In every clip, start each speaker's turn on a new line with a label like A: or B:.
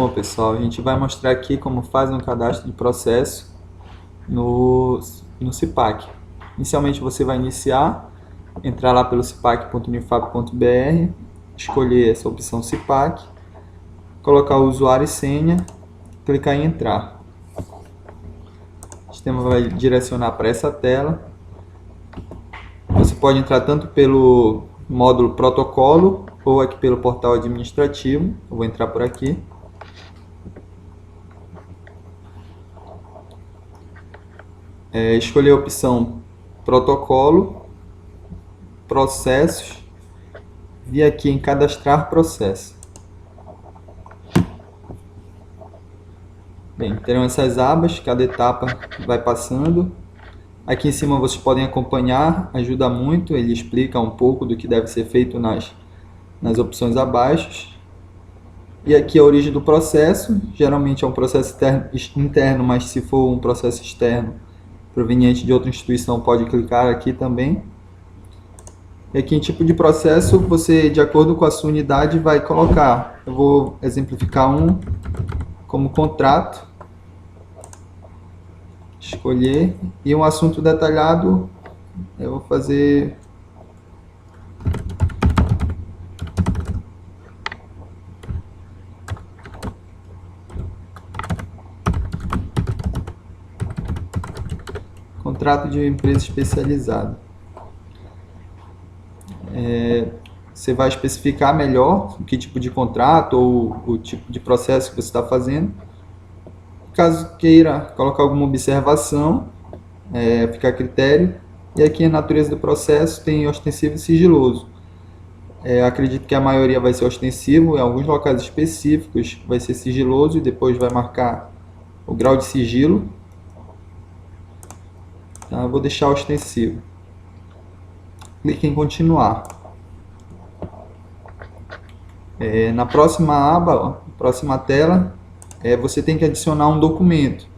A: Bom, pessoal, a gente vai mostrar aqui como faz um cadastro de processo no CIPAC. Inicialmente você vai entrar lá pelo cipac.unifap.br, escolher essa opção CIPAC, colocar o usuário e senha, clicar em entrar. O sistema vai direcionar para essa tela. Você pode entrar tanto pelo módulo protocolo ou aqui pelo portal administrativo. Eu vou entrar por aqui. Escolher a opção protocolo, processos, vir aqui em cadastrar processo. Bem, terão essas abas, cada etapa vai passando. Aqui em cima vocês podem acompanhar, ajuda muito, ele explica um pouco do que deve ser feito nas opções abaixo. E aqui a origem do processo, geralmente é um processo interno, mas se for um processo externo, proveniente de outra instituição, pode clicar aqui também. E aqui em tipo de processo, você, de acordo com a sua unidade, vai colocar. Eu vou exemplificar um como contrato. Escolher. E um assunto detalhado, eu vou fazer... Contrato de empresa especializada. Você vai especificar melhor que tipo de contrato ou o tipo de processo que você está fazendo. Caso queira colocar alguma observação, fica a critério. E aqui a natureza do processo tem ostensivo e sigiloso. Acredito que a maioria vai ser ostensivo, em alguns locais específicos vai ser sigiloso e depois vai marcar o grau de sigilo. Tá? Eu vou deixar ostensivo. Clique em continuar. Na próxima aba, próxima tela, você tem que adicionar um documento.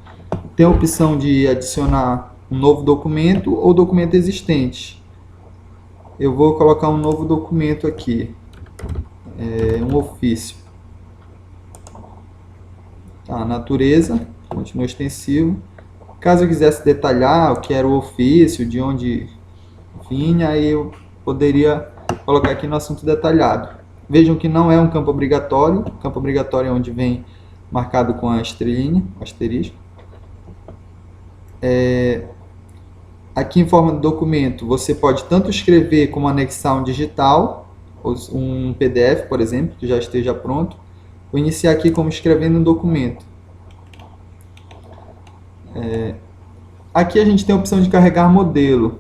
A: Tem a opção de adicionar um novo documento ou documento existente. Eu vou colocar um novo documento aqui, um ofício. Tá, natureza, continua extensivo. Caso eu quisesse detalhar o que era o ofício, de onde vinha, aí eu poderia colocar aqui no assunto detalhado. Vejam que não é um campo obrigatório. O campo obrigatório é onde vem marcado com a estrelinha, o asterisco. Aqui em forma de documento, você pode tanto escrever como anexar um digital, um PDF, por exemplo, que já esteja pronto. Vou iniciar aqui como escrevendo um documento. Aqui a gente tem a opção de carregar modelo.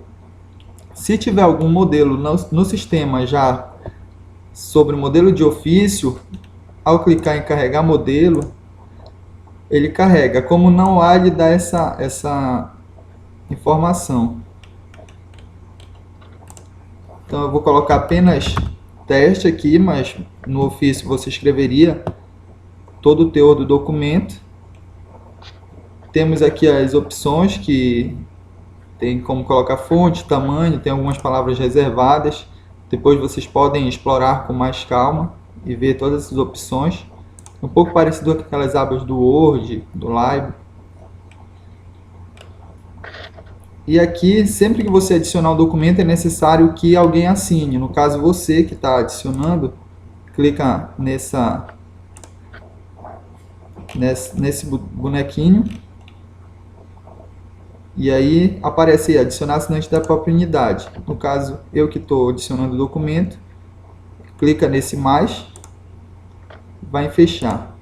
A: Se tiver algum modelo no sistema já sobre o modelo de ofício, ao clicar em carregar modelo, ele carrega. Como não há, ele dá essa informação. Então eu vou colocar apenas teste aqui, mas no ofício você escreveria todo o teor do documento. Temos aqui as opções que tem como colocar fonte, tamanho, tem algumas palavras reservadas. Depois vocês podem explorar com mais calma e ver todas essas opções. Um pouco parecido com aquelas abas do Word, do Live. E aqui, sempre que você adicionar um documento, é necessário que alguém assine. No caso, você que está adicionando, clica nesse bonequinho. E aí aparece aí, adicionar assinante da própria unidade. No caso, eu que estou adicionando o documento, clica nesse mais, vai em fechar.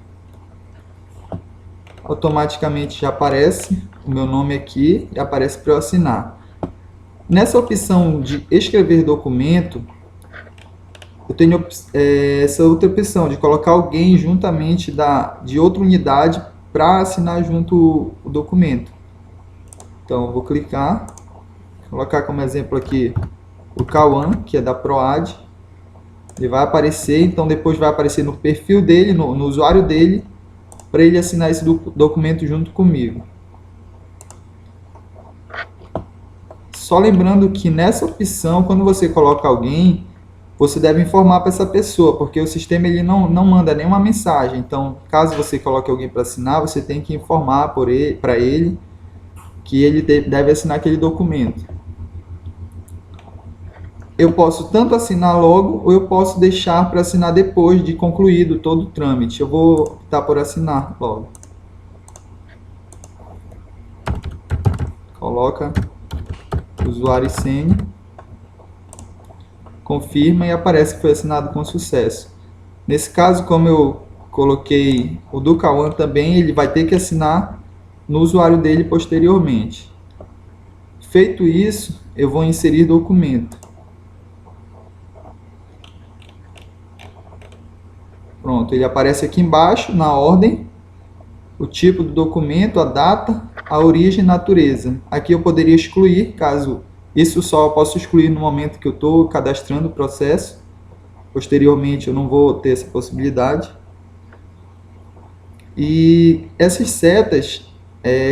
A: Automaticamente já aparece o meu nome aqui e aparece para eu assinar. Nessa opção de escrever documento, eu tenho essa outra opção de colocar alguém juntamente de outra unidade para assinar junto o documento. Então eu vou clicar, colocar como exemplo aqui o Cauã, que é da PROAD. Ele vai aparecer, então depois vai aparecer no perfil dele, no usuário dele, para ele assinar esse documento junto comigo. Só lembrando que nessa opção, quando você coloca alguém, você deve informar para essa pessoa, porque o sistema ele não manda nenhuma mensagem. Então, caso você coloque alguém para assinar, você tem que informar para ele que ele deve assinar aquele documento. Eu posso tanto assinar logo, ou eu posso deixar para assinar depois de concluído todo o trâmite. Eu vou optar por assinar logo. Coloca usuário e senha. Confirma e aparece que foi assinado com sucesso. Nesse caso, como eu coloquei o do Cauã também, ele vai ter que assinar no usuário dele posteriormente. Feito isso, eu vou inserir documento. Pronto, ele aparece aqui embaixo, na ordem, o tipo do documento, a data, a origem e natureza. Aqui eu poderia excluir, caso isso só eu posso excluir no momento que eu estou cadastrando o processo. Posteriormente eu não vou ter essa possibilidade. E essas setas,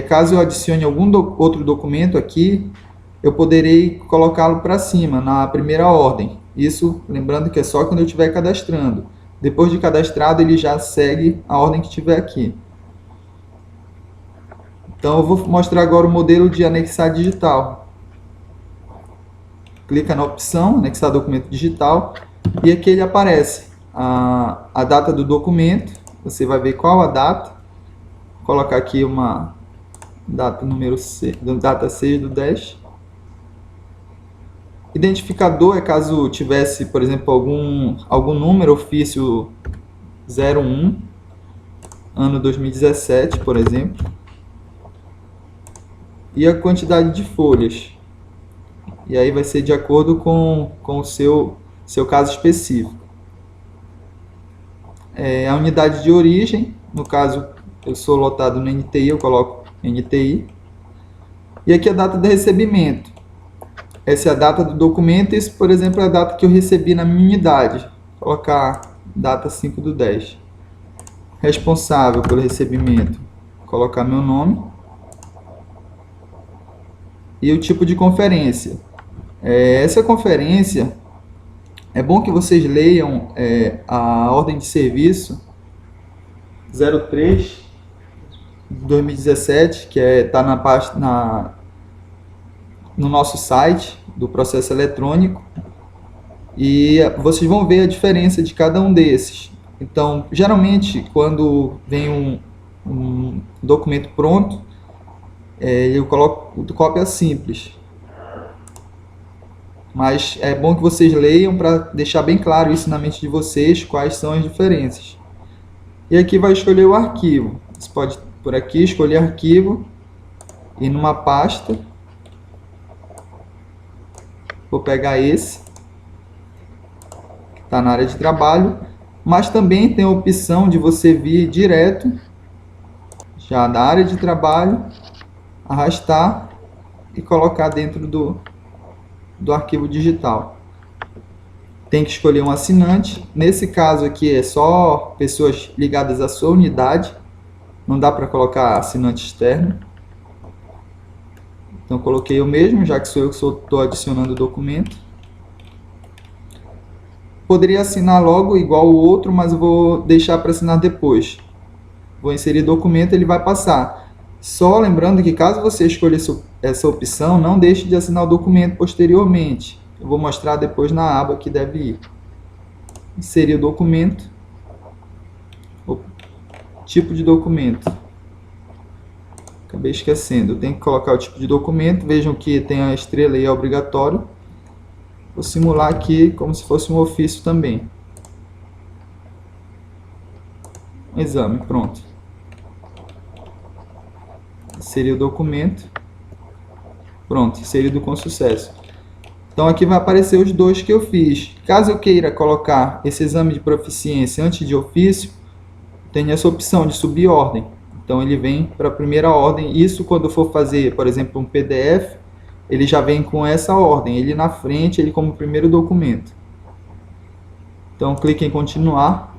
A: caso eu adicione algum outro documento aqui, eu poderei colocá-lo para cima, na primeira ordem. Isso, lembrando que é só quando eu estiver cadastrando. Depois de cadastrado, ele já segue a ordem que estiver aqui. Então, eu vou mostrar agora o modelo de anexar digital. Clica na opção, anexar documento digital, e aqui ele aparece a data do documento. Você vai ver qual a data. Vou colocar aqui uma data número 6, data 6/10. Identificador é caso tivesse, por exemplo, algum número, ofício 01, ano 2017, por exemplo. E a quantidade de folhas. E aí vai ser de acordo com o seu caso específico. A unidade de origem, no caso eu sou lotado no NTI, eu coloco NTI. E aqui a data de recebimento. Essa é a data do documento, isso, por exemplo, é a data que eu recebi na minha unidade. Vou colocar data 5/10. Responsável pelo recebimento, vou colocar meu nome. E o tipo de conferência. Essa conferência, é bom que vocês leiam a ordem de serviço 03 de 2017, que está no nosso site do processo eletrônico, e vocês vão ver a diferença de cada um desses. Então, geralmente, quando vem um documento pronto, eu coloco cópia simples. Mas é bom que vocês leiam para deixar bem claro isso na mente de vocês, quais são as diferenças. E aqui vai escolher o arquivo. Você pode, por aqui, escolher arquivo, ir numa pasta. Vou pegar esse, que está na área de trabalho, mas também tem a opção de você vir direto, já da área de trabalho, arrastar e colocar dentro do arquivo digital. Tem que escolher um assinante. Nesse caso aqui é só pessoas ligadas à sua unidade, não dá para colocar assinante externo. Então, coloquei eu mesmo, já que sou eu que estou adicionando o documento. Poderia assinar logo, igual o outro, mas eu vou deixar para assinar depois. Vou inserir documento, ele vai passar. Só lembrando que caso você escolha essa opção, não deixe de assinar o documento posteriormente. Eu vou mostrar depois na aba que deve ir. Inserir o documento. Tipo de documento. Acabei esquecendo, eu tenho que colocar o tipo de documento. Vejam que tem a estrela aí, é obrigatório. Vou simular aqui como se fosse um ofício também. Um exame, pronto. Inserir o documento. Pronto, inserido com sucesso. Então aqui vai aparecer os dois que eu fiz. Caso eu queira colocar esse exame de proficiência antes de ofício, tem essa opção de subir ordem. Então ele vem para a primeira ordem. Isso quando eu for fazer, por exemplo, um PDF, ele já vem com essa ordem. Ele na frente, ele como primeiro documento. Então clique em continuar.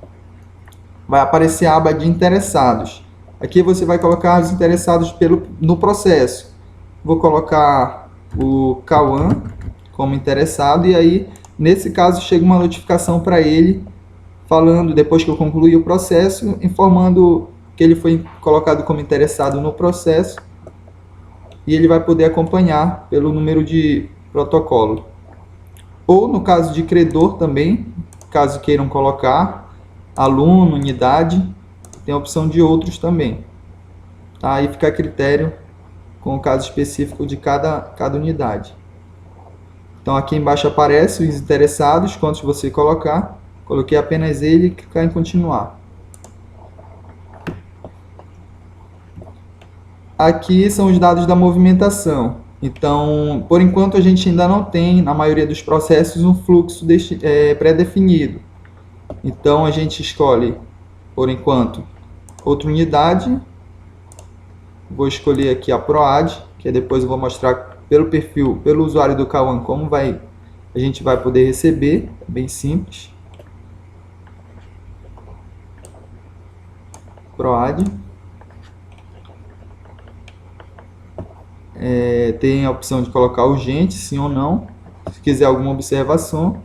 A: Vai aparecer a aba de interessados. Aqui você vai colocar os interessados no processo. Vou colocar o Cauã como interessado e aí Nesse caso, chega uma notificação para ele, falando, depois que eu concluí o processo, informando que ele foi colocado como interessado no processo, e ele vai poder acompanhar pelo número de protocolo. Ou no caso de credor também, caso queiram colocar, aluno, unidade, tem a opção de outros também. Tá? Aí fica a critério com o caso específico de cada unidade. Então aqui embaixo aparece os interessados, quantos você colocar. Coloquei apenas ele e clicar em continuar. Aqui são os dados da movimentação. Então, por enquanto a gente ainda não tem, na maioria dos processos, um fluxo pré-definido. Então a gente escolhe, por enquanto, outra unidade. Vou escolher aqui a PROAD, que depois eu vou mostrar pelo perfil, pelo usuário do Kawan, como a gente vai poder receber. É bem simples. PROAD. Tem a opção de colocar urgente, sim ou não. Se quiser alguma observação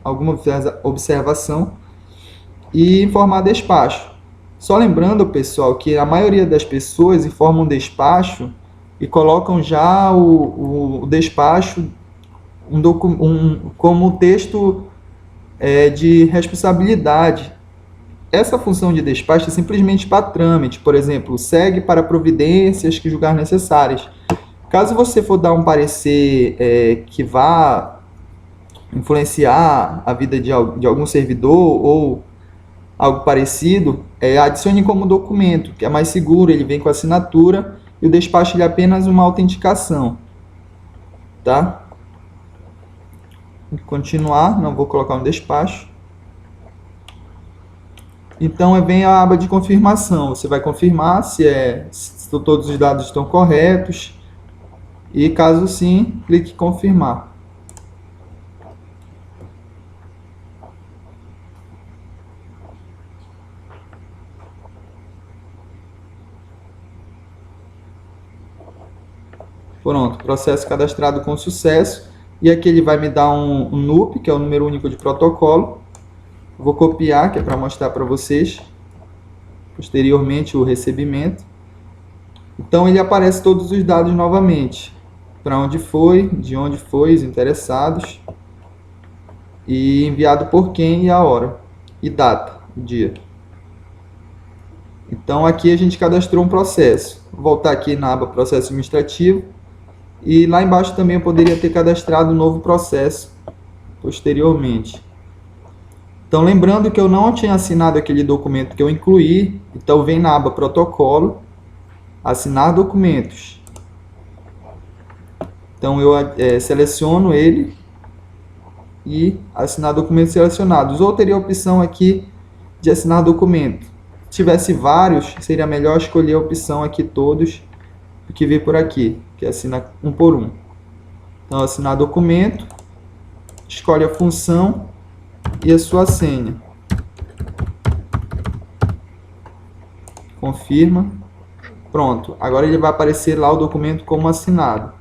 A: e informar despacho. Só lembrando, pessoal, que a maioria das pessoas informam despacho e colocam já o despacho como texto de responsabilidade. Essa função de despacho é simplesmente para trâmite, por exemplo, segue para providências que julgar necessárias. Caso você for dar um parecer que vá influenciar a vida de algum servidor ou algo parecido, adicione como documento, que é mais seguro, ele vem com assinatura e o despacho ele é apenas uma autenticação. Tá? Continuar, não vou colocar um despacho. Então vem a aba de confirmação, você vai confirmar se todos os dados estão corretos. E caso sim, clique em confirmar. Pronto, processo cadastrado com sucesso. E aqui ele vai me dar um NUP, que é o número único de protocolo. Vou copiar, que é para mostrar para vocês posteriormente o recebimento. Então ele aparece todos os dados novamente. Para onde foi, de onde foi, os interessados, e enviado por quem e a hora, e data, o dia. Então aqui a gente cadastrou um processo. Vou voltar aqui na aba processo administrativo, e lá embaixo também eu poderia ter cadastrado um novo processo posteriormente. Então lembrando que eu não tinha assinado aquele documento que eu incluí, então vem na aba protocolo, assinar documentos. Então eu seleciono ele e assinar documentos selecionados. Ou teria a opção aqui de assinar documento. Se tivesse vários, seria melhor escolher a opção aqui todos do que vir por aqui, que assina um por um. Então assinar documento, escolhe a função e a sua senha. Confirma. Pronto, agora ele vai aparecer lá o documento como assinado.